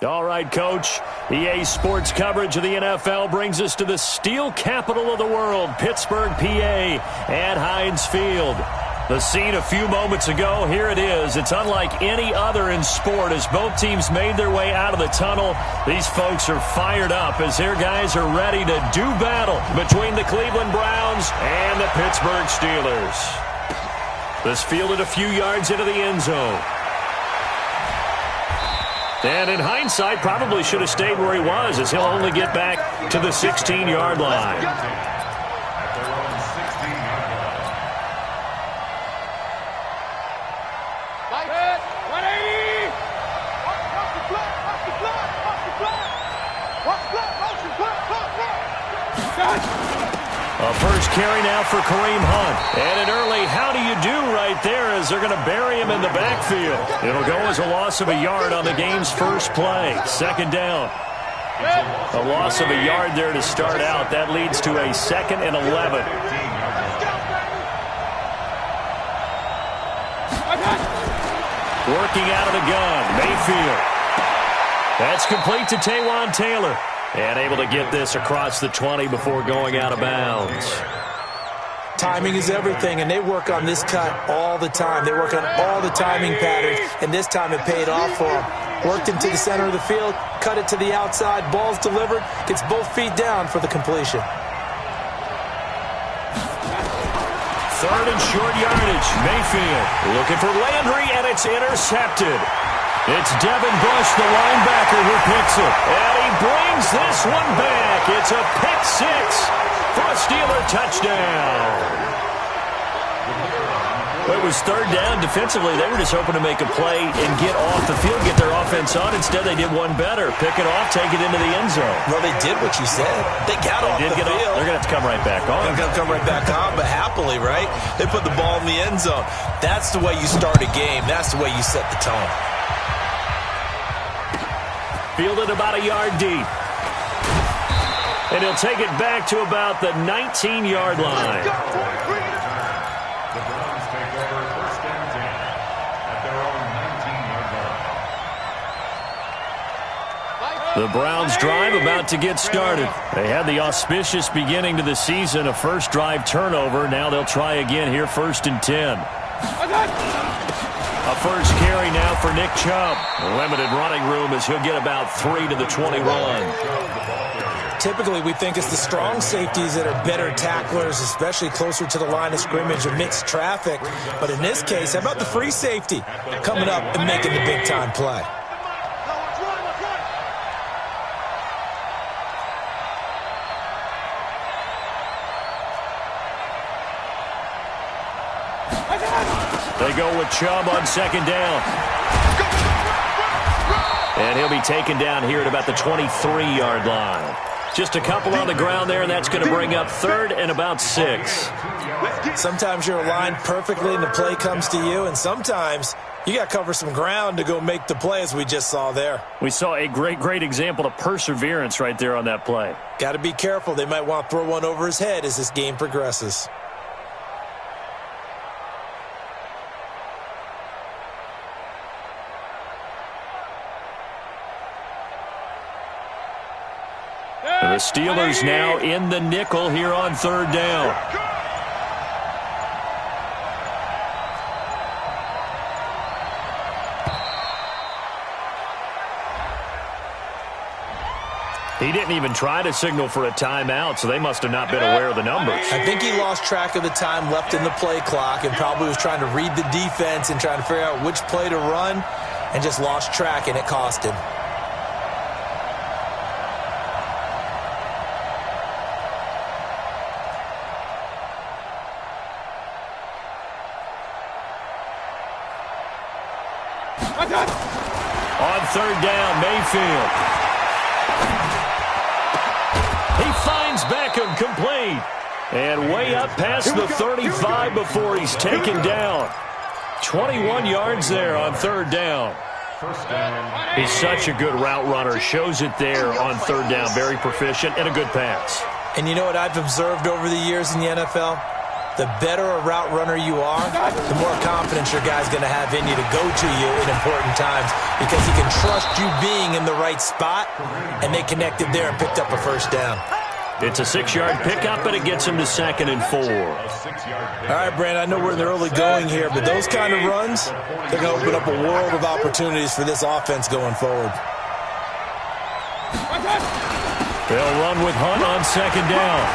All right, Coach. EA Sports coverage of the NFL brings us to the steel capital of the world, Pittsburgh, PA, at Heinz Field. The scene a few moments ago, here it is. It's unlike any other in sport as both teams made their way out of the tunnel. These folks are fired up as their guys are ready to do battle between the Cleveland Browns and the Pittsburgh Steelers. This fielded a few yards into the end zone. And in hindsight, probably should have stayed where he was as he'll only get back to the 16-yard line. A first carry now for Kareem Hunt. And an early how do you do right there as they're going to bury him in the backfield. It'll go as a loss of a yard on the game's first play. Second down. A loss of a yard there to start out. That leads to a 2nd and 11. Working out of the gun, Mayfield. That's complete to Taywan Taylor. And able to get this across the 20 before going out of bounds. Timing is everything, and they work on this cut all the time. They work on all the timing patterns, and this time it paid off for them. Worked into the center of the field, cut it to the outside, ball's delivered, gets both feet down for the completion. 3rd and short yardage. Mayfield looking for Landry, and it's intercepted. It's Devin Bush, the linebacker, who picks it. And he brings this one back. It's a pick 6 for a Steeler touchdown. It was 3rd down. Defensively, they were just hoping to make a play and get off the field, get their offense on. Instead, they did one better. Pick it off, take it into the end zone. Well, they did what you said. They got off the field. They're going to have to come right back on. They're going to come right back on, but happily, right? They put the ball in the end zone. That's the way you start a game. That's the way you set the tone. Fielded about a yard deep. And he'll take it back to about the 19-yard line. The Browns take over 1st and 10 at their own 19-yard line. The Browns drive about to get started. They had the auspicious beginning to the season, a first drive turnover. Now they'll try again here, 1st and 10. A first carry now for Nick Chubb. Limited running room as he'll get about 3 to the 21. Typically, we think it's the strong safeties that are better tacklers, especially closer to the line of scrimmage amidst traffic. But in this case, how about the free safety coming up and making the big-time play? They go with Chubb on 2nd down. And he'll be taken down here at about the 23-yard line. Just a couple on the ground there, and that's going to bring up 3rd and about 6. Sometimes you're aligned perfectly and the play comes to you, and sometimes you got to cover some ground to go make the play, as we just saw there. We saw a great example of perseverance right there on that play. Got to be careful. They might want to throw one over his head as this game progresses. The Steelers now in the nickel here on 3rd down. He didn't even try to signal for a timeout, so they must have not been aware of the numbers. I think he lost track of the time left in the play clock and probably was trying to read the defense and trying to figure out which play to run and just lost track, and it cost him. On 3rd down, Mayfield. He finds Beckham complete. And way up past the 35 before he's taken down. 21 yards there on 3rd down. He's such a good route runner. Shows it there on 3rd down. Very proficient and a good pass. And you know what I've observed over the years in the NFL? The better a route runner you are, the more confidence your guy's going to have in you to go to you in important times because he can trust you being in the right spot, and they connected there and picked up a first down. It's a 6-yard pickup, and it gets him to 2nd and 4. All right, Brandon, I know we're in the early going here, but those kind of runs, they're going to open up a world of opportunities for this offense going forward. They'll run with Hunt on 2nd down.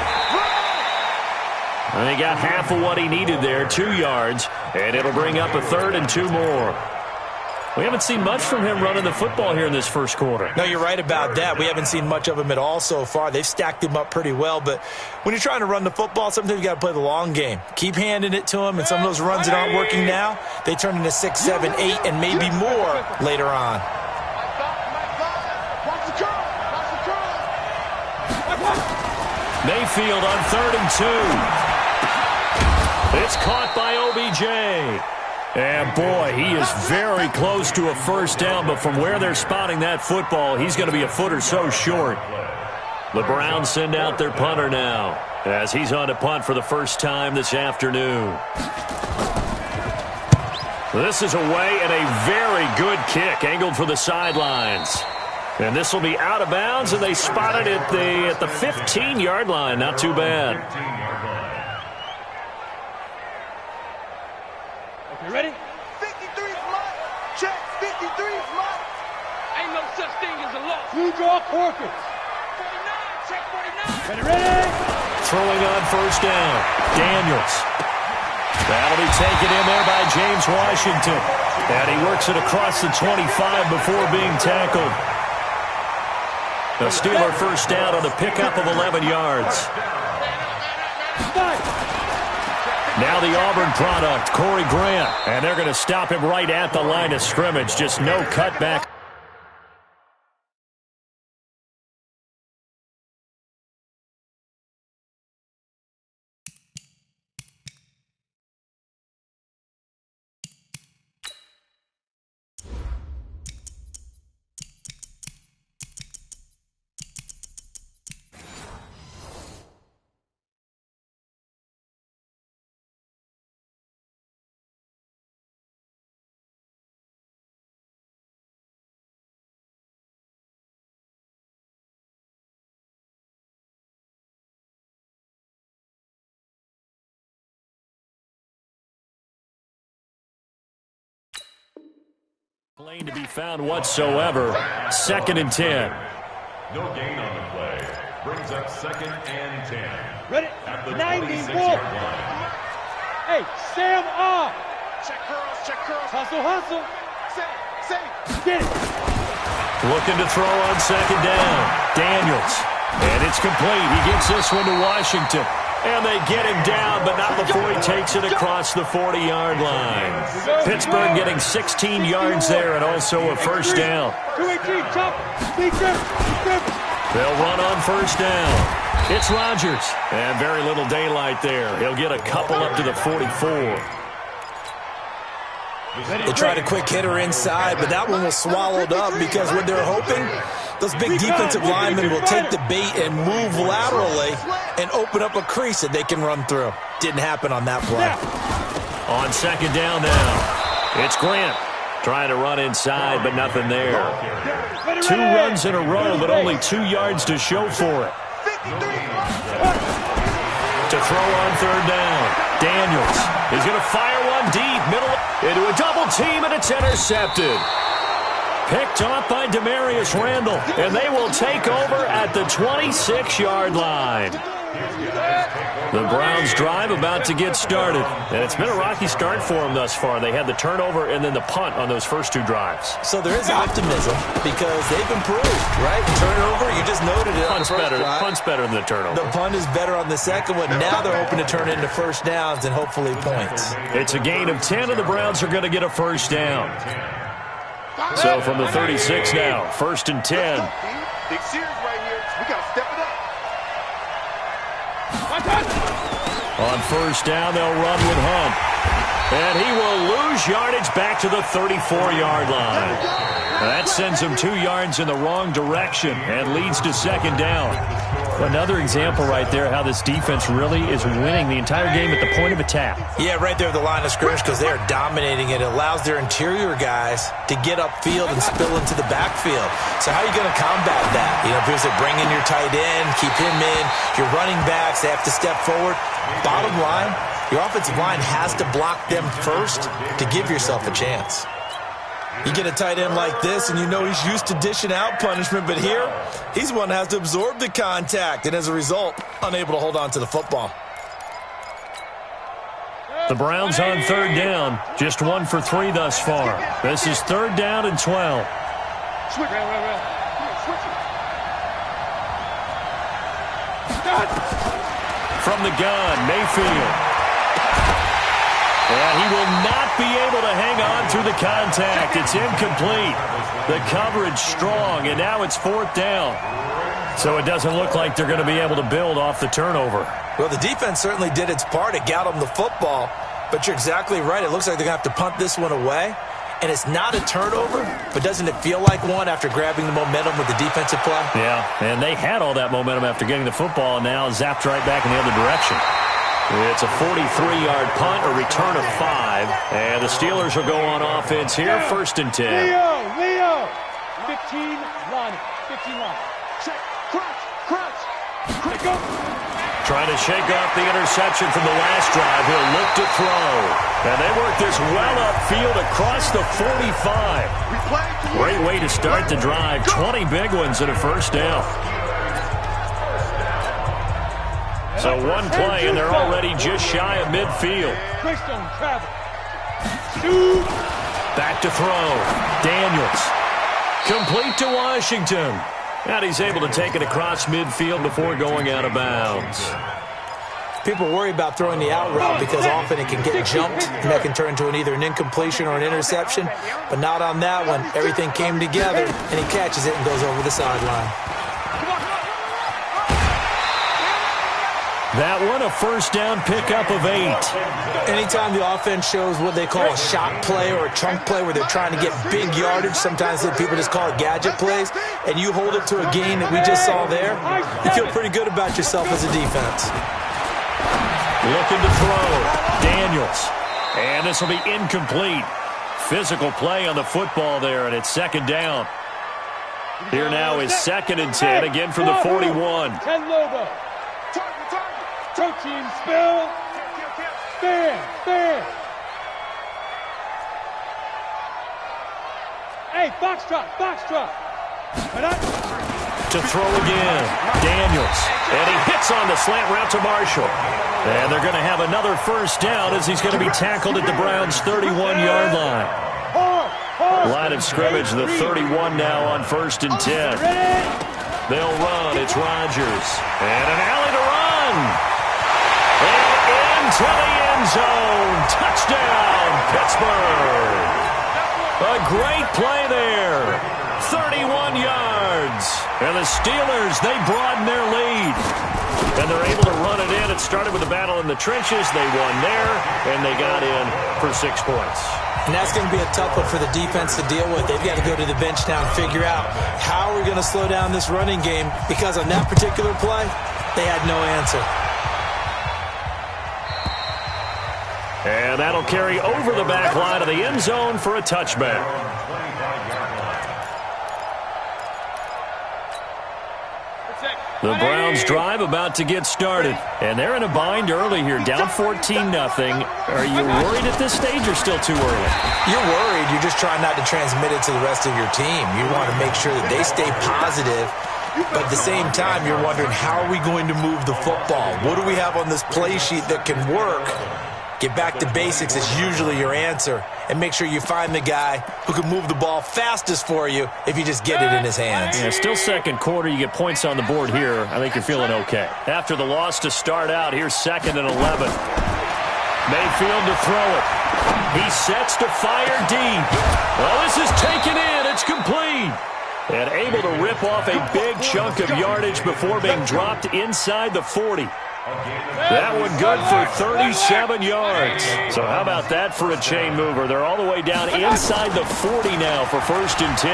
And he got half of what he needed there, 2 yards, and it'll bring up a 3rd and 2 more. We haven't seen much from him running the football here in this first quarter. No, you're right about that. We haven't seen much of him at all so far. They've stacked him up pretty well, but when you're trying to run the football, sometimes you got to play the long game. Keep handing it to him, and some of those runs that aren't working now, they turn into 6, 7, 8, and maybe more later on. Mayfield on 3rd and 2. It's caught by OBJ. And, boy, he is very close to a first down, but from where they're spotting that football, he's going to be a foot or so short. The Browns send out their punter now as he's on to punt for the first time this afternoon. This is away and a very good kick angled for the sidelines. And this will be out of bounds, and they spot it at the 15-yard line. Not too bad. You ready? 53 smart. Check. 53 smart. Ain't no such thing as a loss. You draw corkers. 49. Check 49. Ready? Throwing on first down. Daniels. That'll be taken in there by James Washington. And he works it across the 25 before being tackled. The Steeler first down on the pickup of 11 yards. Now the Auburn product, Corey Grant. And they're going to stop him right at the line of scrimmage. Just no cutback. Lane to be found whatsoever. 2nd and 10. No gain on the play. Brings up 2nd and 10. Ready? At the 94. 26-yard line. Hey, Sam off. Check curls. Check curls. Hustle. Say. Get it. Looking to throw on 2nd down. Daniels. And it's complete. He gets this one to Washington. And they get him down, but not before he takes it across the 40-yard line. Pittsburgh getting 16 yards there and also a first down. They'll run on first down. It's Rodgers. And very little daylight there. He'll get a couple up to the 44. They tried a quick hitter inside, but that one was swallowed up because what they're hoping, those big defensive linemen will take the bait and move laterally and open up a crease that they can run through. Didn't happen on that play. On 2nd down now, it's Grant trying to run inside, but nothing there. 2 runs in a row, but only 2 yards to show for it. To throw on 3rd down, Daniels is going to fire one deep, middle into a double team, and it's intercepted. Picked off by Demarius Randall, and they will take over at the 26-yard line. The Browns drive about to get started, and it's been a rocky start for them thus far. They had the turnover and then the punt on those first 2 drives. So there is optimism because they've improved, right? Turnover, you just noted it. Punt's better than the turnover. The punt is better on the second one. Now they're hoping to turn into first downs and hopefully points. It's a gain of 10, and the Browns are going to get a first down. So from the 36 now, 1st and 10. Big series right here. We got to step it up. On first down, they'll run with Hunt. And he will lose yardage back to the 34-yard line. That sends them 2 yards in the wrong direction and leads to second down. Another example right there how this defense really is winning the entire game at the point of attack. Yeah, right there at the line of scrimmage because they are dominating it. It allows their interior guys to get upfield and spill into the backfield. So how are you going to combat that? You know, if you're bring in your tight end, keep him in. Your running backs, they have to step forward. Bottom line, your offensive line has to block them first to give yourself a chance. You get a tight end like this, and you know he's used to dishing out punishment, but here, he's the one that has to absorb the contact, and as a result, unable to hold on to the football. The Browns on third down, just 1 for 3 thus far. This is third down and 12. From the gun, Mayfield. And he will not be able to hang on through the contact. It's incomplete. The coverage strong, and now it's fourth down. So it doesn't look like they're going to be able to build off the turnover. Well, the defense certainly did its part. It got them the football. But you're exactly right. It looks like they're going to have to punt this one away. And it's not a turnover, but doesn't it feel like one after grabbing the momentum with the defensive play? Yeah, and they had all that momentum after getting the football, and now zapped right back in the other direction. It's a 43-yard punt, a return of 5. And the Steelers will go on offense here, first and 10. Leo! 15 line. 15 line. Check. Crunch. Go. Trying to shake off the interception from the last drive. He'll look to throw. And they work this well upfield across the 45. Great way to start the drive. 20 big ones and a first down. So one play, and they're already just shy of midfield. Back to throw. Daniels. Complete to Washington. And he's able to take it across midfield before going out of bounds. People worry about throwing the out route because often it can get jumped, and that can turn into either an incompletion or an interception. But not on that one. Everything came together, and he catches it and goes over the sideline. That one, a first down pickup of 8. Anytime the offense shows what they call a shot play or a chunk play where they're trying to get big yardage, sometimes people just call it gadget plays, and you hold it to a gain that we just saw there, you feel pretty good about yourself as a defense. Looking to throw. Daniels. And this will be incomplete. Physical play on the football there, and it's second down. Here now is second and 10, again from the 41. 10 Lobo. Team spill. Stand. Hey, foxtrot. To throw again. Daniels. And he hits on the slant route to Marshall. And they're going to have another first down as he's going to be tackled at the Browns' 31-yard line. Line of scrimmage, the 31 now on first and 10. They'll run. It's Rodgers. And an alley to run. And into the end zone. Touchdown, Pittsburgh. A great play there. 31 yards. And the Steelers, they broaden their lead. And they're able to run it in. It started with a battle in the trenches. They won there, and they got in for 6 points. And that's going to be a tough one for the defense to deal with. They've got to go to the bench now and figure out how we're going to slow down this running game, because on that particular play, they had no answer. And that'll carry over the back line of the end zone for a touchback. The Browns drive about to get started. And they're in a bind early here, down 14-0. Are you worried at this stage or still too early? You're worried. You're just trying not to transmit it to the rest of your team. You want to make sure that they stay positive. But at the same time, you're wondering, how are we going to move the football? What do we have on this play sheet that can work? Get back to basics is usually your answer. And make sure you find the guy who can move the ball fastest for you if you just get it in his hands. Yeah, still second quarter. You get points on the board here. I think you're feeling okay. After the loss to start out, here's second and 11. Mayfield to throw it. He sets to fire deep. Well, this is taken in. It's complete. And able to rip off a big chunk of yardage before being dropped inside the 40. That one good for 37 yards. So how about that for a chain mover? They're all the way down inside the 40 now for 1st and 10.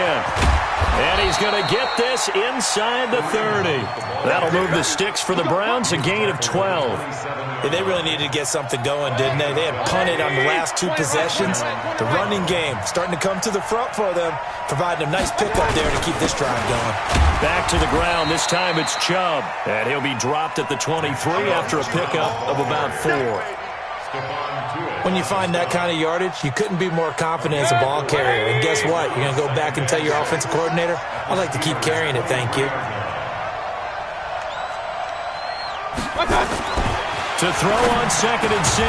And he's going to get this inside the 30. That'll move the sticks for the Browns, a gain of 12. Yeah, they really needed to get something going, didn't they? They had punted on the last 2 possessions. The running game starting to come to the front for them, providing a nice pickup there to keep this drive going. Back to the ground. This time it's Chubb. And he'll be dropped at the 23 after a pickup of about 4. When you find that kind of yardage, you couldn't be more confident as a ball carrier. And guess what? You're going to go back and tell your offensive coordinator, I'd like to keep carrying it, thank you. To throw on 2nd and 6,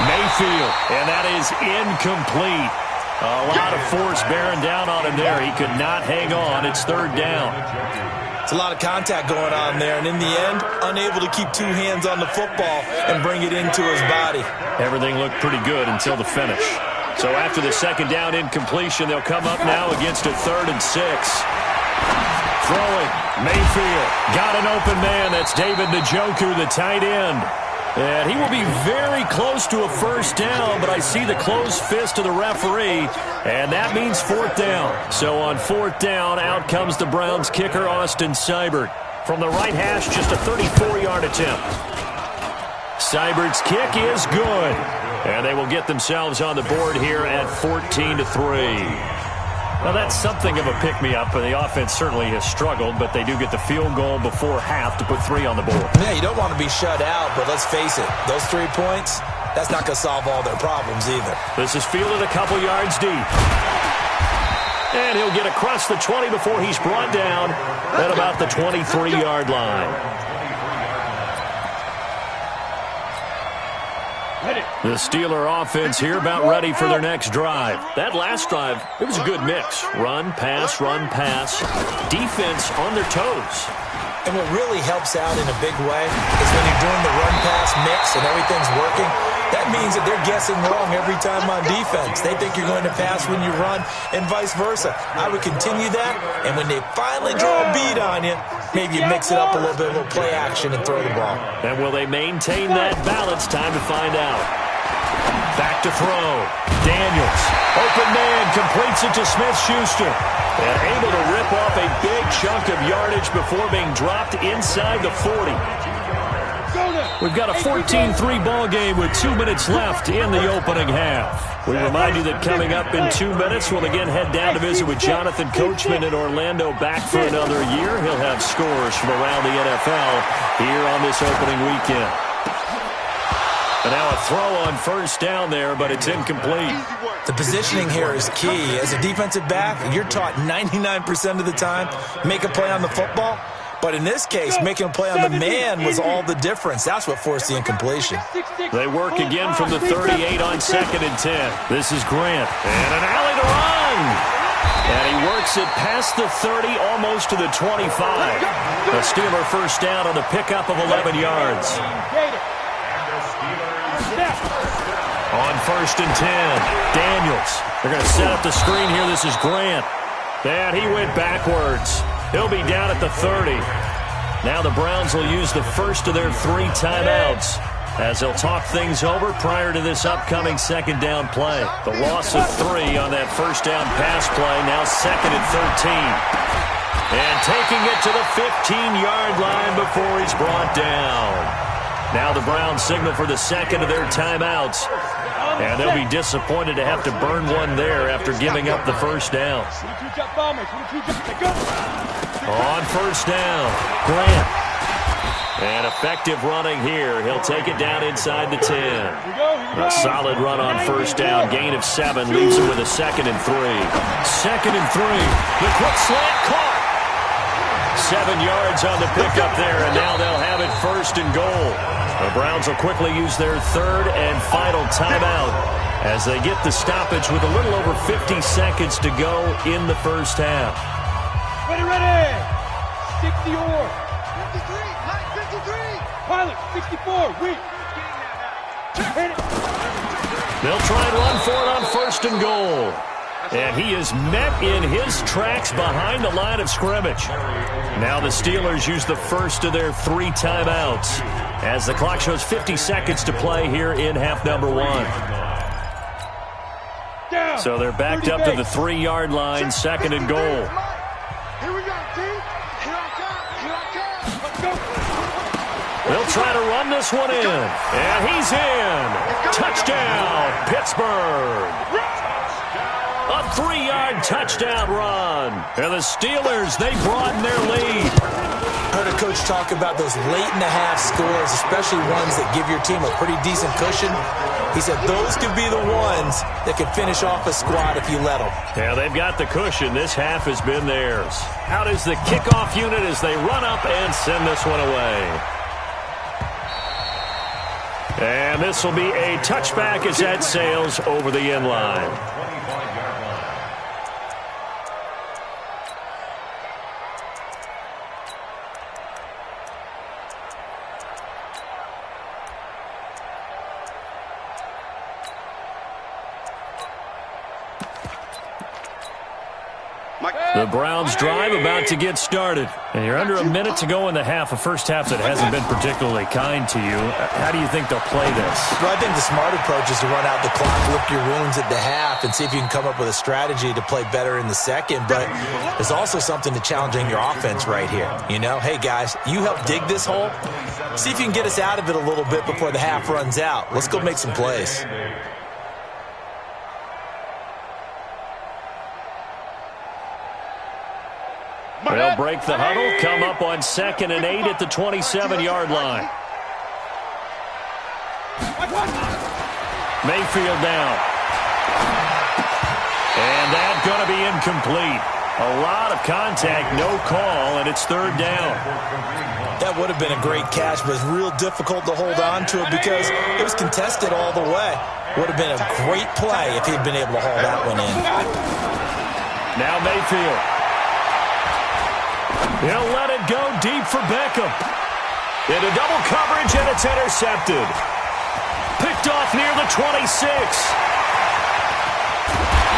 Mayfield. And that is incomplete. A lot of force bearing down on him there. He could not hang on. It's 3rd down. It's a lot of contact going on there, and in the end, unable to keep 2 hands on the football and bring it into his body. Everything looked pretty good until the finish. So after the 2nd down incompletion, they'll come up now against a 3rd and 6. Throwing, Mayfield. Got an open man. That's David Njoku, the tight end. And he will be very close to a 1st down, but I see the closed fist of the referee, and that means 4th down. So on 4th down, out comes the Browns kicker, Austin Seibert. From the right hash, just a 34-yard attempt. Seibert's kick is good, and they will get themselves on the board here at 14-3. Well, that's something of a pick-me-up, and the offense certainly has struggled, but they do get the field goal before half to put 3 on the board. Yeah, you don't want to be shut out, but let's face it, those 3 points, that's not going to solve all their problems either. This is fielded a couple yards deep. And he'll get across the 20 before he's brought down at about the 23-yard line. The Steeler offense here about ready for their next drive. That last drive, it was a good mix. Run, pass, defense on their toes. And what really helps out in a big way is when you're doing the run-pass mix and everything's working, that means that they're guessing wrong every time on defense. They think you're going to pass when you run and vice versa. I would continue that, and when they finally draw a bead on you, maybe you mix it up a little bit, a little play action and throw the ball. And will they maintain that balance? Time to find out. Back to throw. Daniels. Open man completes it to Smith-Schuster. And able to rip off a big chunk of yardage before being dropped inside the 40. We've got a 14-3 ball game with 2 minutes left in the opening half. We remind you that coming up in 2 minutes, we'll again head down to visit with Jonathan Coachman in Orlando, back for another year. He'll have scores from around the NFL here on this opening weekend. And now a throw on 1st down there, but it's incomplete. The positioning here is key. As a defensive back, you're taught 99% of the time, make a play on the football. But in this case, making a play on the man was all the difference. That's what forced the incompletion. They work again from the 38 on 2nd and 10. This is Grant. And an alley to run. And he works it past the 30, almost to the 25. A Steeler 1st down on the pickup of 11 yards. On 1st and 10, Daniels. They're going to set up the screen here. This is Grant. And he went backwards. He'll be down at the 30. Now the Browns will use the first of their 3 timeouts as they'll talk things over prior to this upcoming 2nd down play. The loss of 3 on that 1st down pass play, now 2nd and 13. And taking it to the 15-yard line before he's brought down. Now the Browns signal for the 2nd of their timeouts. And they'll be disappointed to have to burn one there after giving up the 1st down. On 1st down, Grant. And effective running here. He'll take it down inside the 10. A solid run on 1st down. Gain of 7 leaves him with a 2nd and 3. 2nd and 3. The quick slant caught. 7 yards on the pickup there, and now they'll have it 1st and goal. The Browns will quickly use their 3rd and final timeout as they get the stoppage with a little over 50 seconds to go in the 1st half. Ready. 60 or 53. High 53. Pilot 64. Weak. They'll try and run for it on 1st and goal. And he is met in his tracks behind the line of scrimmage. Now the Steelers use the first of their 3 timeouts as the clock shows 50 seconds to play here in half number 1. So they're backed up to the 3-yard line, 2nd and goal. Here we go, team. Here I come. Let's go. They'll try to run this one in. And he's in. Touchdown, Pittsburgh. A 3-yard touchdown run. And the Steelers, they broaden their lead. I heard a coach talk about those late-in-the-half scores, especially ones that give your team a pretty decent cushion. He said those could be the ones that could finish off a squad if you let them. Yeah, they've got the cushion. This half has been theirs. Out is the kickoff unit as they run up and send this one away. And this will be a touchback as that sails over the end line. The Browns drive about to get started. And you're under a minute to go in the half, a first half that hasn't been particularly kind to you. How do you think they'll play this? Well, I think the smart approach is to run out the clock, lick your wounds at the half, and see if you can come up with a strategy to play better in the second. But there's also something to challenging your offense right here. You know, hey, guys, you help dig this hole. See if you can get us out of it a little bit before the half runs out. Let's go make some plays. They'll break the huddle, come up on 2nd and 8 at the 27-yard line. Mayfield down. And that's going to be incomplete. A lot of contact, no call, and it's 3rd down. That would have been a great catch, but it's real difficult to hold on to it because it was contested all the way. Would have been a great play if he'd been able to haul that one in. Now Mayfield. He'll let it go deep for Beckham. Into double coverage, and it's intercepted. Picked off near the 26.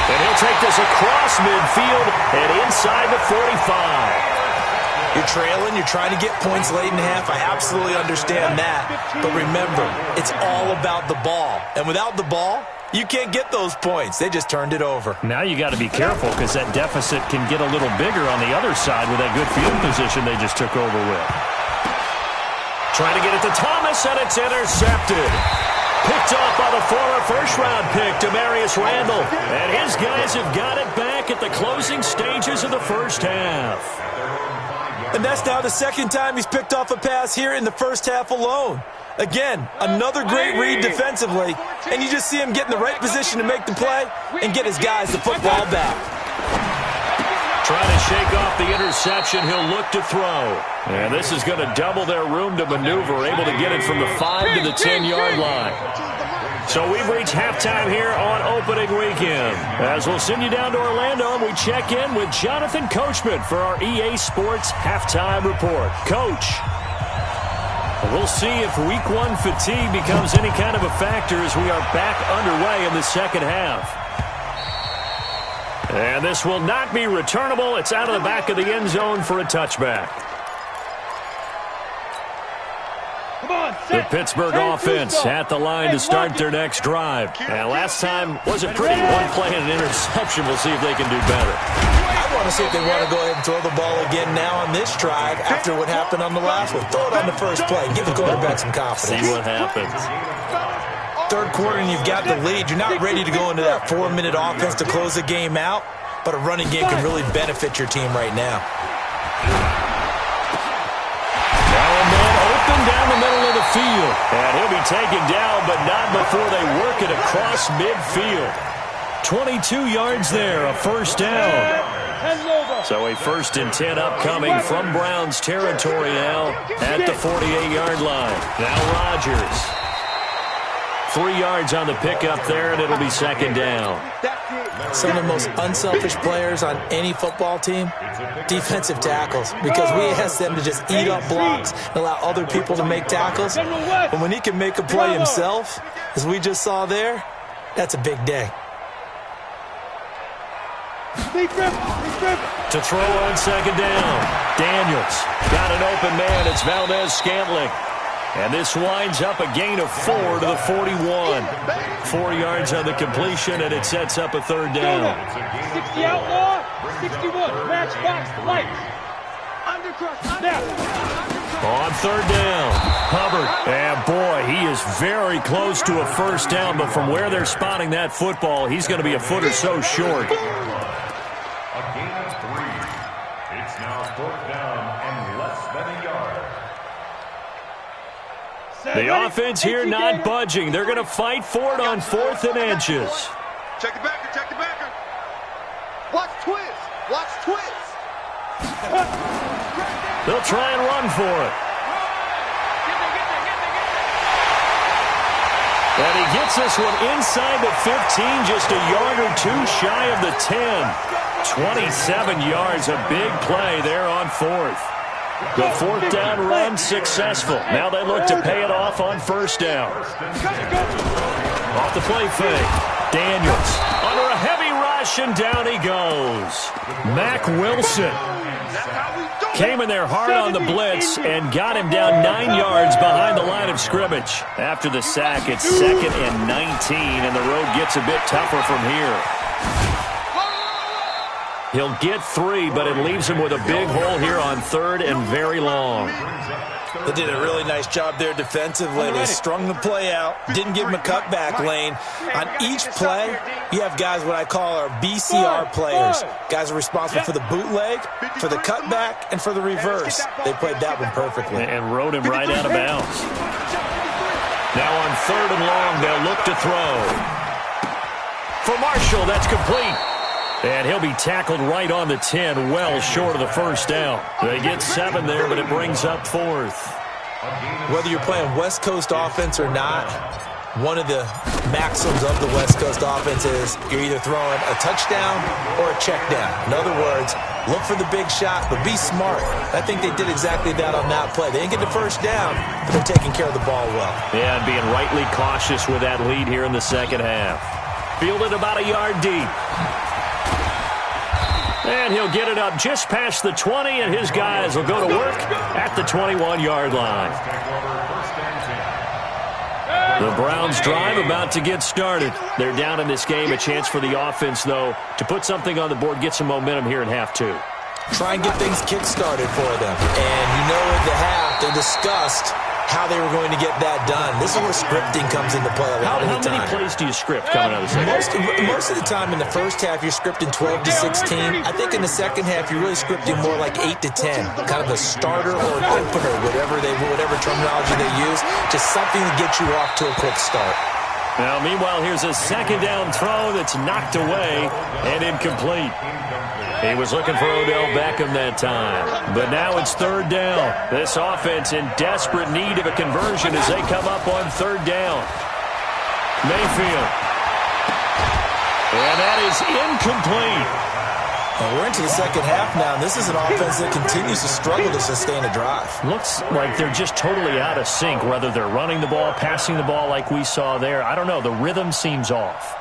And he'll take this across midfield and inside the 45. You're trailing, you're trying to get points late in the half. I absolutely understand that. But remember, it's all about the ball. And without the ball, you can't get those points. They just turned it over. Now you got to be careful because that deficit can get a little bigger on the other side with that good field position they just took over with. Trying to get it to Thomas, and it's intercepted. Picked off by the former first-round pick, Demarius Randall. And his guys have got it back at the closing stages of the first half. And that's now the 2nd time he's picked off a pass here in the first half alone. Again, another great read defensively, and you just see him get in the right position to make the play and get his guys the football back. Trying to shake off the interception, he'll look to throw. And this is going to double their room to maneuver, able to get it from the 5 to the 10-yard line. So we've reached halftime here on opening weekend. As we'll send you down to Orlando, and we check in with Jonathan Coachman for our EA Sports Halftime Report. Coach, we'll see if Week 1 fatigue becomes any kind of a factor as we are back underway in the second half. And this will not be returnable. It's out of the back of the end zone for a touchback. The Pittsburgh offense at the line to start their next drive. And last time wasn't pretty. One play and an interception. We'll see if they can do better. I want to see if they want to go ahead and throw the ball again now on this drive after what happened on the last one. Throw it on the first play. Give the quarterback some confidence. See what happens. 3rd quarter and you've got the lead. You're not ready to go into that 4-minute offense to close the game out, but a running game can really benefit your team right now. Now a man open down the middle of the field. And he'll be taken down, but not before they work it across midfield. 22 yards there, a first down. So a 1st and 10 upcoming from Browns territory now at the 48-yard line. Now Rodgers. 3 yards on the pickup there, and it'll be 2nd down. Some of the most unselfish players on any football team, defensive tackles, because we ask them to just eat up blocks and allow other people to make tackles. But when he can make a play himself, as we just saw there, that's a big day. To throw on second down. Daniels got an open man. It's Valdez-Scantling. And this winds up a gain of 4 to the 41. 4 yards on the completion, and it sets up a third down. 60 outlaw, 61, matchbox, lights. On third down, Hubbard. And boy, he is very close to a first down, but from where they're spotting that football, he's going to be a foot or so short. A gain of 3. It's now fourth down and less than a yard. The offense here not budging. They're going to fight for it on 4th and inches. Check the backer, check the backer. Watch twist, watch twist. They'll try and run for it. And he gets this one inside the 15, just a yard or two shy of the 10. 27 yards, a big play there on 4th. The 4th down run successful. Now they look to pay it off on first down. Off the play fake. Daniels under a heavy rush, and down he goes. Mack Wilson came in there hard on the blitz and got him down 9 yards behind the line of scrimmage. After the sack, it's 2nd and 19, and the road gets a bit tougher from here. He'll get 3, but it leaves him with a big hole here on 3rd and very long. They did a really nice job there defensively. They strung the play out, didn't give him a cutback lane. On each play, you have guys what I call our BCR players. Guys are responsible for the bootleg, for the cutback, and for the reverse. They played that one perfectly. And rode him right out of bounds. Now on 3rd and long, they'll look to throw. For Marshall, that's complete. And he'll be tackled right on the 10, well short of the first down. They get 7 there, but it brings up 4th. Whether you're playing West Coast offense or not, one of the maxims of the West Coast offense is you're either throwing a touchdown or a check down. In other words, look for the big shot, but be smart. I think they did exactly that on that play. They didn't get the first down, but they're taking care of the ball well. Yeah, and being rightly cautious with that lead here in the second half. Fielded about a yard deep. And he'll get it up just past the 20, and his guys will go to work at the 21-yard line. The Browns drive about to get started. They're down in this game. A chance for the offense, though, to put something on the board, get some momentum here in half 2. Try and get things kick-started for them. And you know at the half, they discussed how they were going to get that done. This is where scripting comes into play a lot of the time. How many plays do you script coming out of the second half? Most of the time in the first half, you're scripting 12 to 16. I think in the second half, you're really scripting more like 8 to 10. Kind of a starter or an opener, whatever terminology they use. Just something to get you off to a quick start. Now, meanwhile, here's a second down throw that's knocked away and incomplete. He was looking for Odell Beckham that time. But now it's 3rd down. This offense in desperate need of a conversion as they come up on 3rd down. Mayfield. And that is incomplete. Well, we're into the second half now, and this is an offense that continues to struggle to sustain a drive. Looks like they're just totally out of sync, whether they're running the ball, passing the ball like we saw there. I don't know. The rhythm seems off.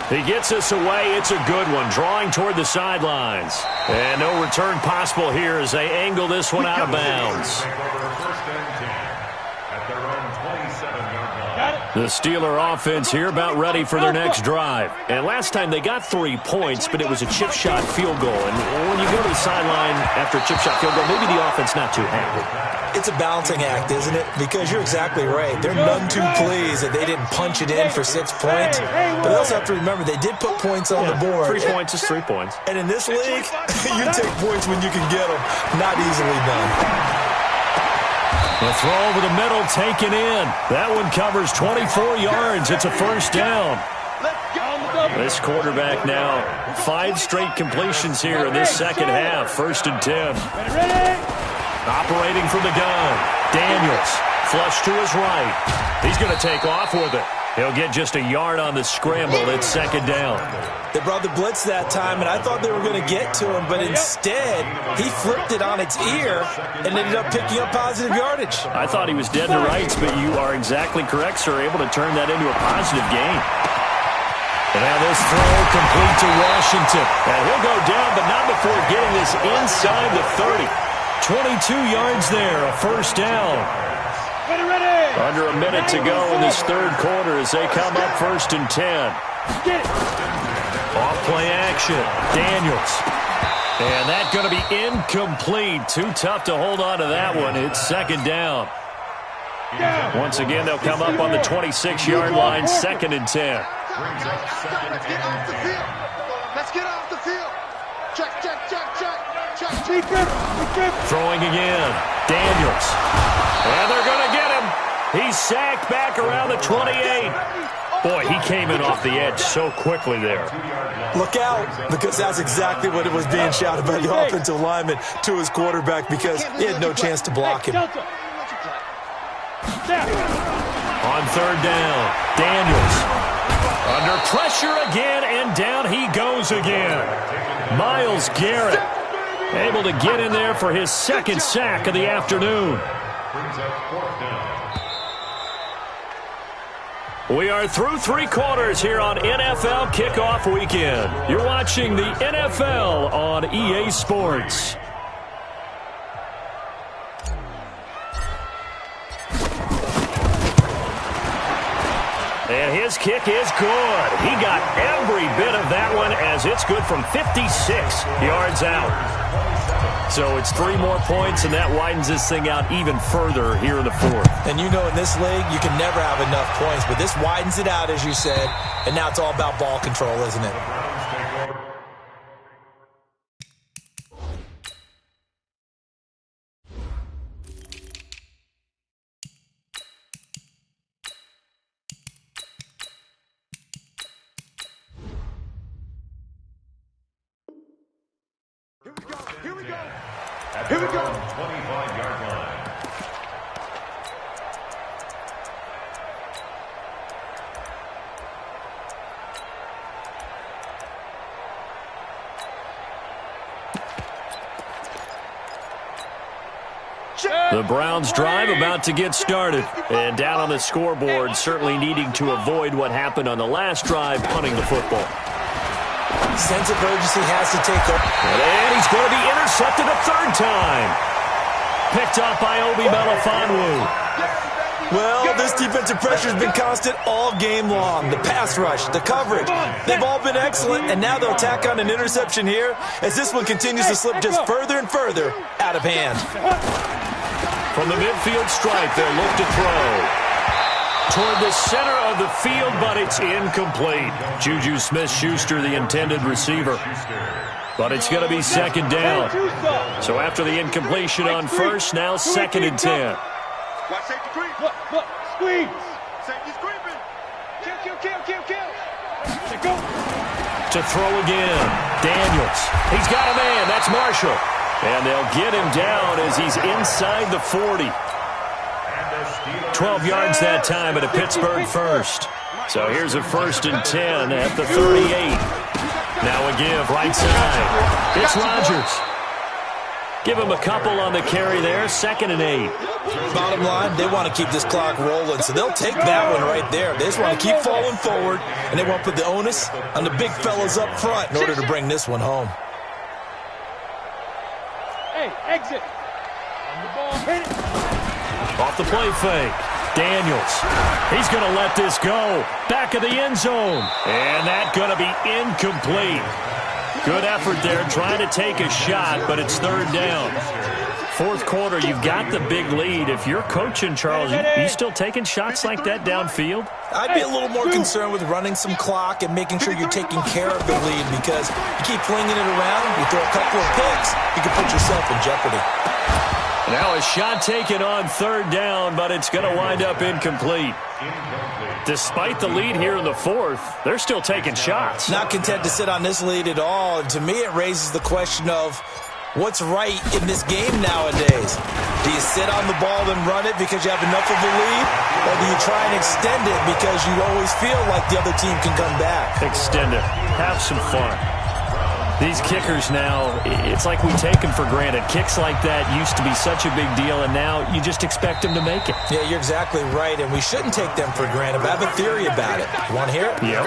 He gets us away. It's a good one. Drawing toward the sidelines. And no return possible here as they angle this one out of bounds. The Steeler offense here about ready for their next drive. And last time they got 3 points, but it was a chip shot field goal. And when you go to the sideline after a chip shot field goal, maybe the offense not too happy. It's a balancing act, isn't it? Because you're exactly right. They're none too pleased that they didn't punch it in for 6 points. But they also have to remember they did put points on the board. 3 points is 3 points. And in this league, you take points when you can get them. Not easily done. The throw over the middle taken in. That one covers 24 yards. It's a first down. This quarterback now 5 straight completions here in this second half. 1st and 10. Operating from the gun. Daniels flush to his right. He's going to take off with it. He'll get just a yard on the scramble. It's 2nd down. They brought the blitz that time, and I thought they were going to get to him, but instead, he flipped it on its ear and ended up picking up positive yardage. I thought he was dead to rights, but you are exactly correct, sir. Able to turn that into a positive gain. And now this throw complete to Washington. And he'll go down, but not before getting this inside the 30. 22 yards there, a first down. Under a minute to go in this third quarter as they come up 1st and 10. Off play action. Daniels. And that's going to be incomplete. Too tough to hold on to that one. It's 2nd down. Once again, they'll come up on the 26-yard line, 2nd and 10. Let's get off the field. Let's get off the field. Check, check, check, check, check. Throwing again. Daniels. And they're going to get him. He's sacked back around the 28. Boy, he came in off the edge so quickly there. Look out, because that's exactly what it was being shouted by the offensive lineman to his quarterback because he had no chance to block him. On 3rd down, Daniels. Under pressure again, and down he goes again. Myles Garrett able to get in there for his 2nd sack of the afternoon. We are through 3 quarters here on NFL Kickoff Weekend. You're watching the NFL on EA Sports. And his kick is good. He got every bit of that one as it's good from 56 yards out. So it's 3 more points, and that widens this thing out even further here in the 4th. And you know in this league, you can never have enough points, but this widens it out, as you said, and now it's all about ball control, isn't it? Here we go. 25-yard line. The Browns drive about to get started. And down on the scoreboard, certainly needing to avoid what happened on the last drive, punting the football. Sense of urgency has to take over. And he's going to be intercepted a 3rd time. Picked up by Obi Melifonwu. Well, this defensive pressure has been constant all game long. The pass rush, the coverage, they've all been excellent, and now they'll tack on an interception here as this one continues to slip just further and further out of hand. From the midfield stripe, they'll look to throw. Toward the center of the field, but it's incomplete. Juju Smith-Schuster, the intended receiver. But it's going to be 2nd down. So after the incompletion on 1st, now 2nd and 10. Watch safety creep. Look, squeeze. Safety's creeping. Kill. To throw again. Daniels. He's got a man. That's Marshall. And they'll get him down as he's inside the 40. 12 yards that time at a Pittsburgh 1st. So here's a 1st and 10 at the 38. Now a give right side. It's Rodgers. Give him a couple on the carry there. 2nd and 8. Bottom line, they want to keep this clock rolling, so they'll take that one right there. They just want to keep falling forward, and they want to put the onus on the big fellas up front in order to bring this one home. Hey, exit. On the ball, hit it. Off the play fake. Daniels. He's going to let this go. Back of the end zone. And that's going to be incomplete. Good effort there trying to take a shot, but it's 3rd down. 4th quarter, you've got the big lead. If you're coaching, Charles, you still taking shots like that downfield? I'd be a little more concerned with running some clock and making sure you're taking care of the lead because you keep flinging it around, you throw a couple of picks, you can put yourself in jeopardy. Now a shot taken on 3rd down, but it's going to wind up incomplete. Despite the lead here in the 4th, they're still taking shots. Not content to sit on this lead at all. And to me, it raises the question of what's right in this game nowadays. Do you sit on the ball and run it because you have enough of a lead? Or do you try and extend it because you always feel like the other team can come back? Extend it. Have some fun. These kickers now, it's like we take them for granted. Kicks like that used to be such a big deal, and now you just expect them to make it. Yeah, you're exactly right, and we shouldn't take them for granted, but I have a theory about it. You want to hear it? Yep.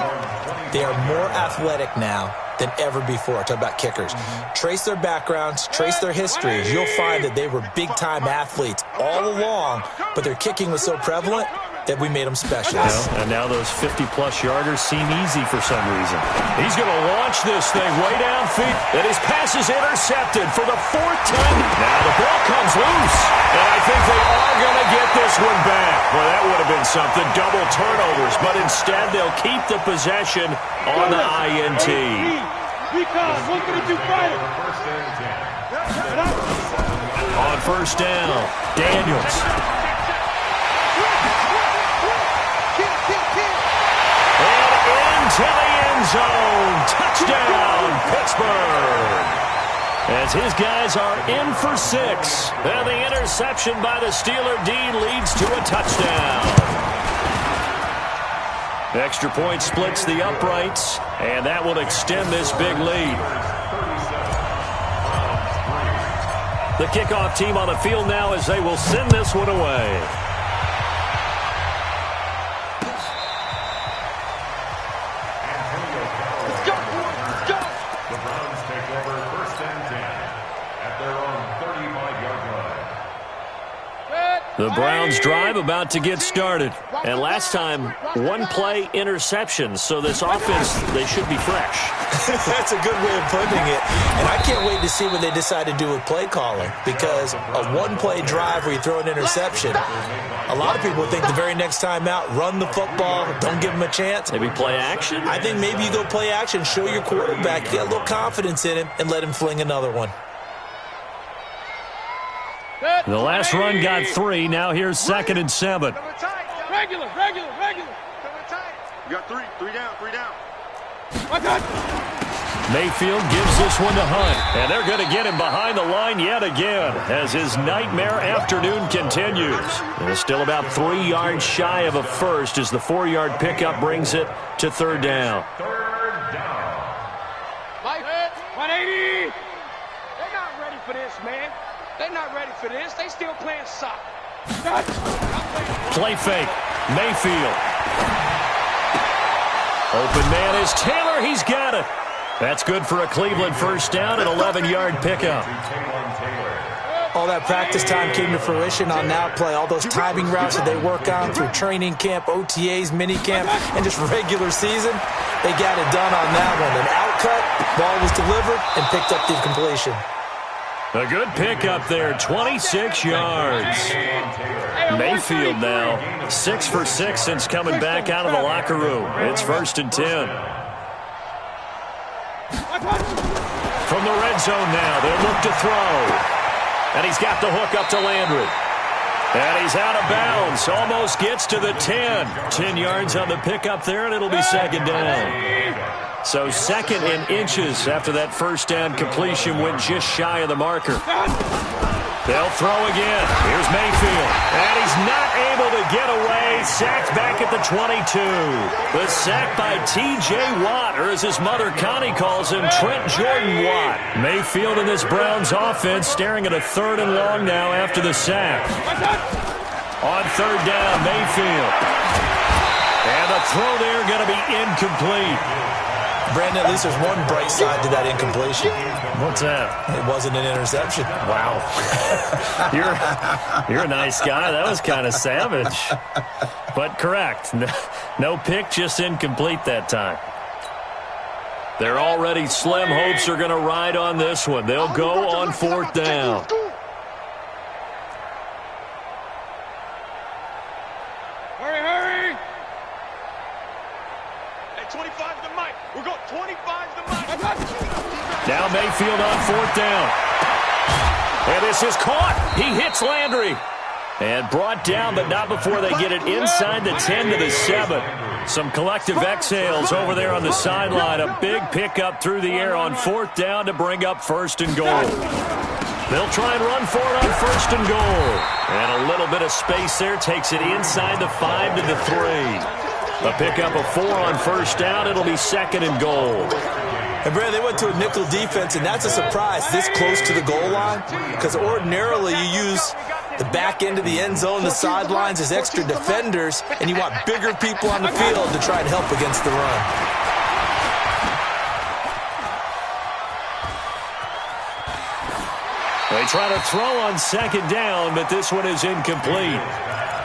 They are more athletic now than ever before. Talk about kickers. Trace their backgrounds, trace their histories. You'll find that they were big-time athletes all along, but their kicking was so prevalent that we made them specialists. And now those 50-plus yarders seem easy for some reason. He's going to launch this thing way downfield, and his pass is intercepted for the 4th time. Now the ball comes loose, and I think they are going to get this one back. Well, that would have been something, double turnovers, but instead they'll keep the possession on the INT. Because what can it do fighter? On first down, Daniels. To the end zone. Touchdown, Pittsburgh. As his guys are in for 6. And the interception by the Steeler D leads to a touchdown. Extra point splits the uprights, and that will extend this big lead. The kickoff team on the field now as they will send this one away. The Browns drive about to get started. And last time, 1-play interception. So this offense, they should be fresh. That's a good way of putting it. And I can't wait to see what they decide to do with play calling. Because a 1-play drive where you throw an interception, a lot of people think the very next time out, run the football, don't give them a chance. Maybe play action? I think maybe you go play action, show your quarterback, get a little confidence in him, and let him fling another one. The last run got 3. Now here's 2nd and 7. Regular. You got 3 down. Mayfield gives this one to Hunt. And they're going to get him behind the line yet again as his nightmare afternoon continues. And it's still about 3 yards shy of a first as the 4-yard pickup brings it to 3rd down. 180. They're not ready for this, man. They're not ready for this. They still playing soccer. Play fake. Mayfield. Open man is Taylor. He's got it. That's good for a Cleveland first down and 11-yard pickup. All that practice time came to fruition on that play. All those timing routes that they work on through training camp, OTAs, minicamp, and just regular season, they got it done on that one. An outcut, ball was delivered, and picked up the completion. A good pickup there, 26 yards. Mayfield now 6 for 6 since coming back out of the locker room. It's 1st and 10. From the red zone now, they'll look to throw. And he's got the hook up to Landry. And he's out of bounds. Almost gets to the 10. 10 yards on the pickup there, and it'll be 2nd down. So 2nd and inches after that first down completion went just shy of the marker. They'll throw again. Here's Mayfield. And he's not able to get away. Sacked back at the 22. The sack by T.J. Watt, or as his mother Connie calls him, Trent Jordan Watt. Mayfield in this Browns offense staring at a 3rd and long now after the sack. On 3rd down, Mayfield. And the throw there going to be incomplete. Brandon, at least there's one bright side to that incompletion. What's that? It wasn't an interception. Wow. You're a nice guy. That was kind of savage. But correct. No pick, just incomplete that time. They're already slim hopes are going to ride on this one. They'll go on 4th down. Hurry. Hey, 25's the mic. We're going 25's the mic. Now Mayfield on 4th down. And this is caught. He hits Landry. And brought down, but not before they get it inside the 10 to the 7. Some collective exhales over there on the sideline. A big pickup through the air on 4th down to bring up 1st and goal. They'll try and run for it on 1st and goal. And a little bit of space there takes it inside the 5 to the 3. A pickup of 4 on 1st down. It'll be 2nd and goal. And, Brad, they went to a nickel defense, and that's a surprise this close to the goal line, because ordinarily you use the back end of the end zone, the sidelines as extra defenders, and you want bigger people on the field to try and help against the run. They try to throw on second down, but this one is incomplete.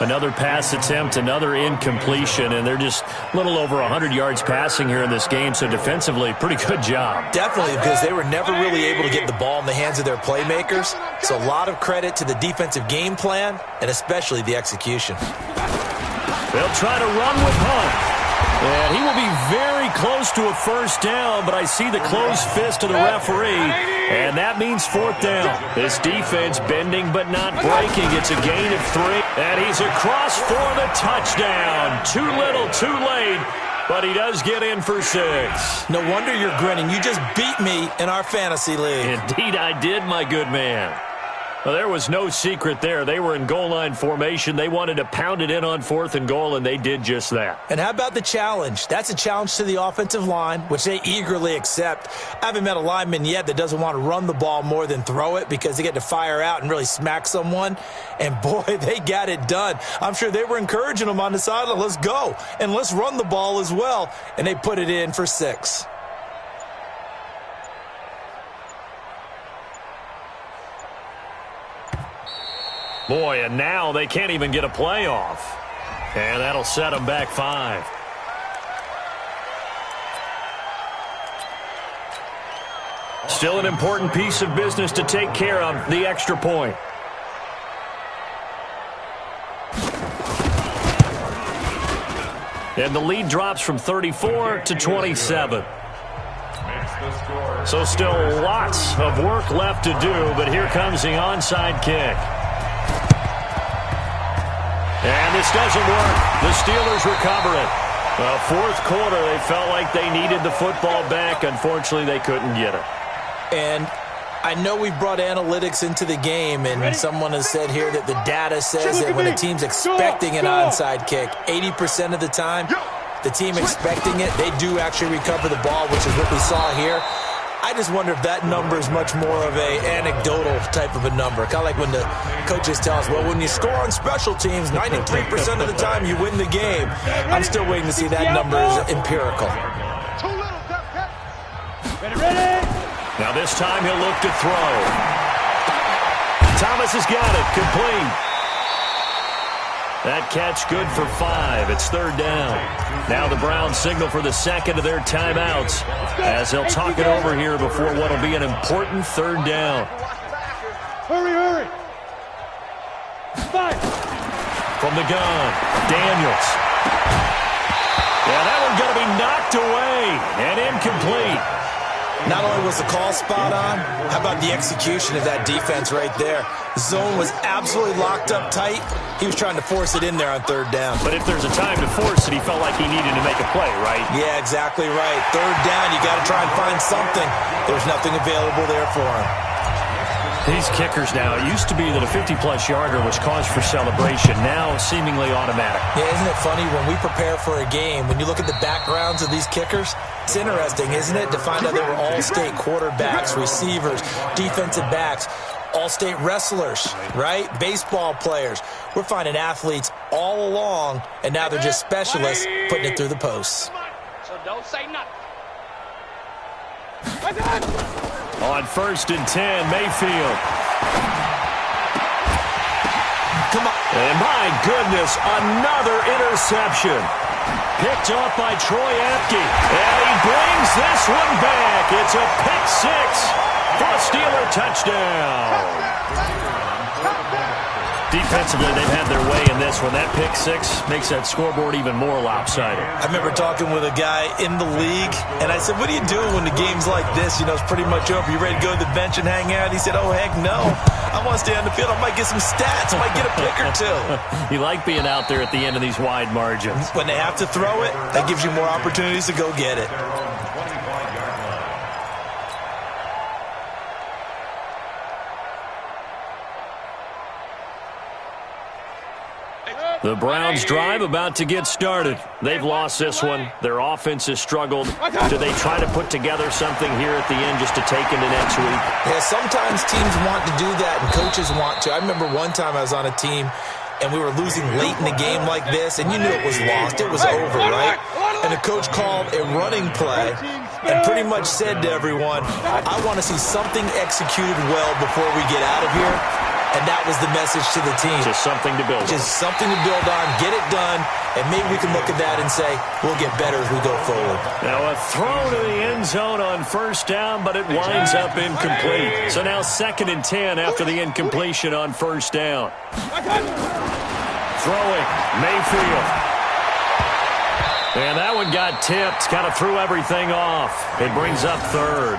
Another pass attempt, another incompletion, and they're just a little over 100 yards passing here in this game, so defensively, pretty good job. Definitely, because they were never really able to get the ball in the hands of their playmakers, so a lot of credit to the defensive game plan and especially the execution. They'll try to run with Hunt. And he will be very close to a first down, but I see the closed fist of the referee, and that means fourth down. This defense bending but not breaking. It's a gain of 3, and he's across for the touchdown. Too little, too late, but he does get in for 6. No wonder you're grinning. You just beat me in our fantasy league. Indeed I did, my good man. Well, there was no secret there. They were in goal line formation. They wanted to pound it in on 4th and goal, and they did just that. And how about the challenge? That's a challenge to the offensive line, which they eagerly accept. I haven't met a lineman yet that doesn't want to run the ball more than throw it because they get to fire out and really smack someone. And, boy, they got it done. I'm sure they were encouraging them on the sideline. Let's go, and let's run the ball as well. And they put it in for 6. Boy, and now they can't even get a play off. And that'll set them back 5. Still an important piece of business to take care of, the extra point. And the lead drops from 34 to 27. So still lots of work left to do, but here comes the onside kick. And this doesn't work. The Steelers recover it. Well, fourth quarter, they felt like they needed the football back. Unfortunately, they couldn't get it. And I know we've brought analytics into the game, and someone has said here that the data says that when a team's expecting an onside kick, 80% of the time, the team expecting it, they do actually recover the ball, which is what we saw here. I just wonder if that number is much more of a anecdotal type of a number. Kind of like when the coaches tell us, well, when you score on special teams, 93% of the time you win the game. I'm still waiting to see that number is empirical. Now this time he'll look to throw. Thomas has got it, complete. That catch good for 5. It's 3rd down. Now the Browns signal for the second of their timeouts as they'll talk it over here before what will be an important 3rd down. Hurry. 5. From the gun, Daniels. Yeah, that one going to be knocked away and incomplete. Not only was the call spot on, how about the execution of that defense right there? The zone was absolutely locked up tight. He was trying to force it in there on 3rd down. But if there's a time to force it, he felt like he needed to make a play, right? Yeah, exactly right. 3rd down, you got to try and find something. There's nothing available there for him. These kickers now, it used to be that a 50-plus yarder was cause for celebration. Now, seemingly automatic. Yeah, isn't it funny when we prepare for a game, when you look at the backgrounds of these kickers, it's interesting, isn't it, to find out they were all-state quarterbacks, receivers, defensive backs, all-state wrestlers, right? Baseball players. We're finding athletes all along, and now they're just specialists putting it through the posts. So don't say nothing. On 1st and 10, Mayfield. Come on. And my goodness, another interception. Picked off by Troy Apke. And he brings this one back. It's a pick 6 for a Steeler touchdown. Defensively, they've had their way in this one. That pick 6 makes that scoreboard even more lopsided. I remember talking with a guy in the league, and I said, what do you do when the game's like this? You know, it's pretty much over. You ready to go to the bench and hang out? He said, oh, heck no. I want to stay on the field. I might get some stats. I might get a pick or 2. You like being out there at the end of these wide margins. When they have to throw it, that gives you more opportunities to go get it. The Browns drive about to get started. They've lost this one. Their offense has struggled. Do they try to put together something here at the end just to take into next week? Yeah, sometimes teams want to do that and coaches want to. I remember one time I was on a team and we were losing late in the game like this, and you knew it was lost. It was over, right? and the coach called a running play and pretty much said to everyone, I want to see something executed well before we get out of here. And that was the message to the team. Just something to build on. Just something to build on, get it done, and maybe we can look at that and say, we'll get better as we go forward. Now a throw to the end zone on first down, but it winds up incomplete. So now 2nd and 10 after the incompletion on first down. Throwing, Mayfield. And that one got tipped, kind of threw everything off. It brings up 3rd.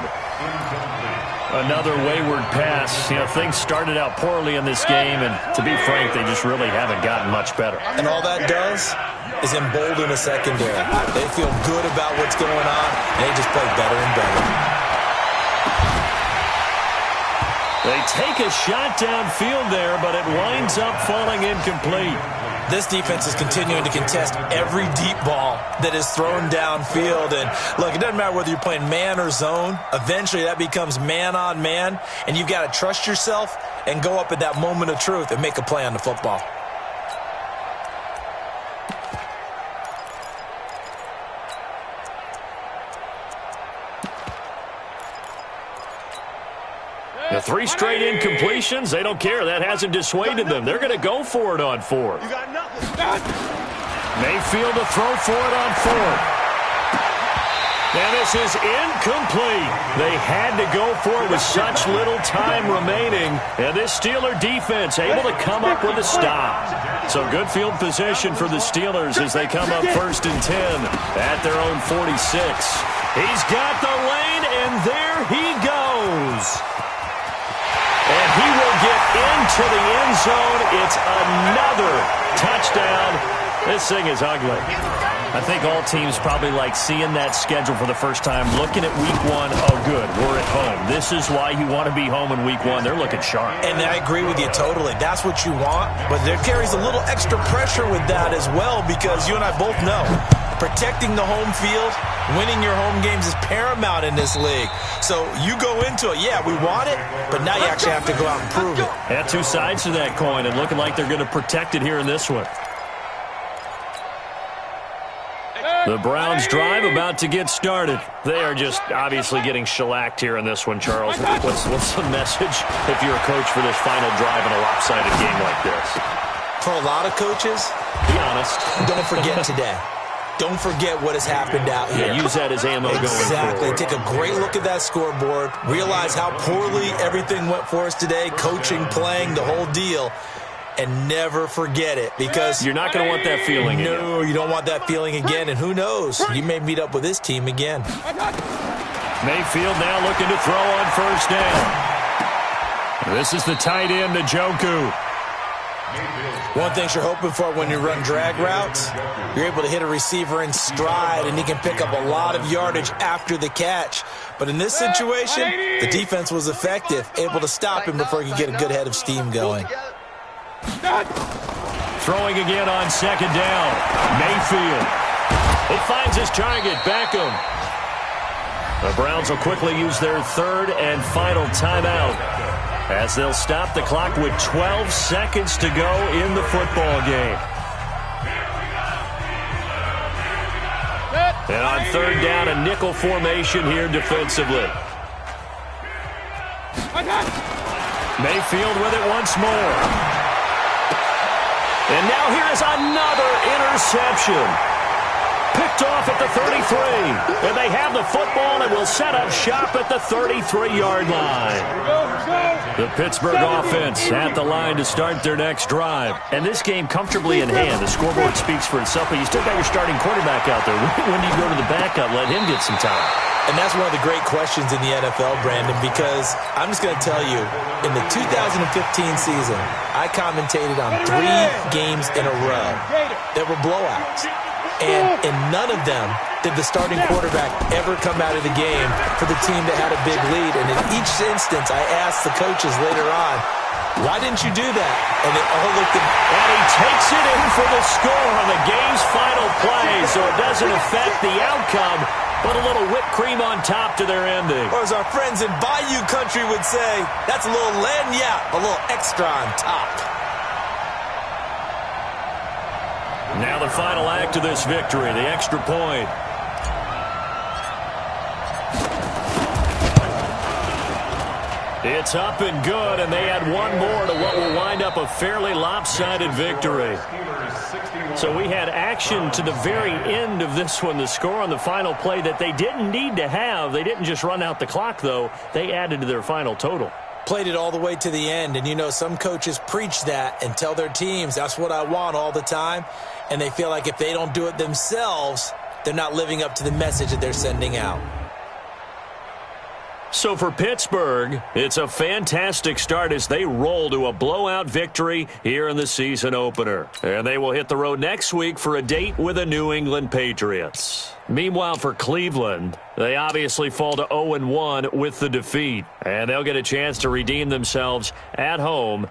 Another wayward pass. You know, things started out poorly in this game, and to be frank, they just really haven't gotten much better. And all that does is embolden a secondary. They feel good about what's going on, and they just play better and better. They take a shot downfield there, but it winds up falling incomplete. This defense is continuing to contest every deep ball that is thrown downfield. And, look, it doesn't matter whether you're playing man or zone. Eventually, that becomes man on man. And you've got to trust yourself and go up at that moment of truth and make a play on the football. The 3 straight incompletions, they don't care. That hasn't dissuaded them. They're going to go for it on 4th. Mayfield to throw for it on 4th. And this is incomplete. They had to go for it with such little time remaining. And this Steeler defense able to come up with a stop. So good field position for the Steelers as they come up 1st and 10 at their own 46. He's got the lane, and there he goes. And he will get into the end zone. It's another touchdown. This thing is ugly. I think all teams probably like seeing that schedule for the first time, looking at week 1. Oh, good, we're at home. This is why you want to be home in week 1. They're looking sharp. And I agree with you totally. That's what you want. But there carries a little extra pressure with that as well, because you and I both know protecting the home field, winning your home games is paramount in this league. So you go into it, yeah, we want it, but now you actually have to go out and prove it. Yeah, 2 sides to that coin, and looking like they're going to protect it here in this one. The Browns drive about to get started. They are just obviously getting shellacked here in this one, Charles. What's the message if you're a coach for this final drive in a lopsided game like this? For a lot of coaches, be honest, don't forget today. Don't forget what has happened out here. Yeah, use that as ammo going forward. Exactly. Take a great look at that scoreboard. Realize how poorly everything went for us today. Coaching, playing, the whole deal. And never forget it, because you're not going to want that feeling again. No, you don't want that feeling again. And who knows? You may meet up with this team again. Mayfield now looking to throw on first down. This is the tight end, Njoku. One thing you're hoping for when you run drag routes, you're able to hit a receiver in stride, and he can pick up a lot of yardage after the catch. But in this situation, the defense was effective, able to stop him before he could get a good head of steam going. Throwing again on second down. Mayfield. It finds his target, Beckham. The Browns will quickly use their 3rd and final timeout as they'll stop the clock with 12 seconds to go in the football game. And on 3rd down, a nickel formation here defensively. Mayfield with it once more. And now here is another interception. Picked off at the 33. And they have the football and will set up shop at the 33-yard line. The Pittsburgh offense at the line to start their next drive. And this game comfortably in hand. The scoreboard speaks for itself, but you still got your starting quarterback out there. When do you go to the backup? Let him get some time. And that's one of the great questions in the NFL, Brandon, because I'm just going to tell you, in the 2015 season, I commentated on 3 games in a row that were blowouts. And in none of them did the starting quarterback ever come out of the game for the team that had a big lead. And in each instance, I asked the coaches later on, why didn't you do that? And they all looked at me. And he takes it in for the score on the game's final play, so it doesn't affect the outcome, but a little whipped cream on top to their ending. Or as our friends in Bayou Country would say, that's a little lagniappe, a little extra on top. Now the final act of this victory, the extra point. It's up and good, and they add one more to what will wind up a fairly lopsided victory. So we had action to the very end of this one. The score on the final play that they didn't need to have. They didn't just run out the clock, though. They added to their final total. Played it all the way to the end, and you know some coaches preach that and tell their teams that's what I want all the time, and they feel like if they don't do it themselves, they're not living up to the message that they're sending out. So for Pittsburgh, it's a fantastic start as they roll to a blowout victory here in the season opener. And they will hit the road next week for a date with the New England Patriots. Meanwhile, for Cleveland, they obviously fall to 0-1 with the defeat. And they'll get a chance to redeem themselves at home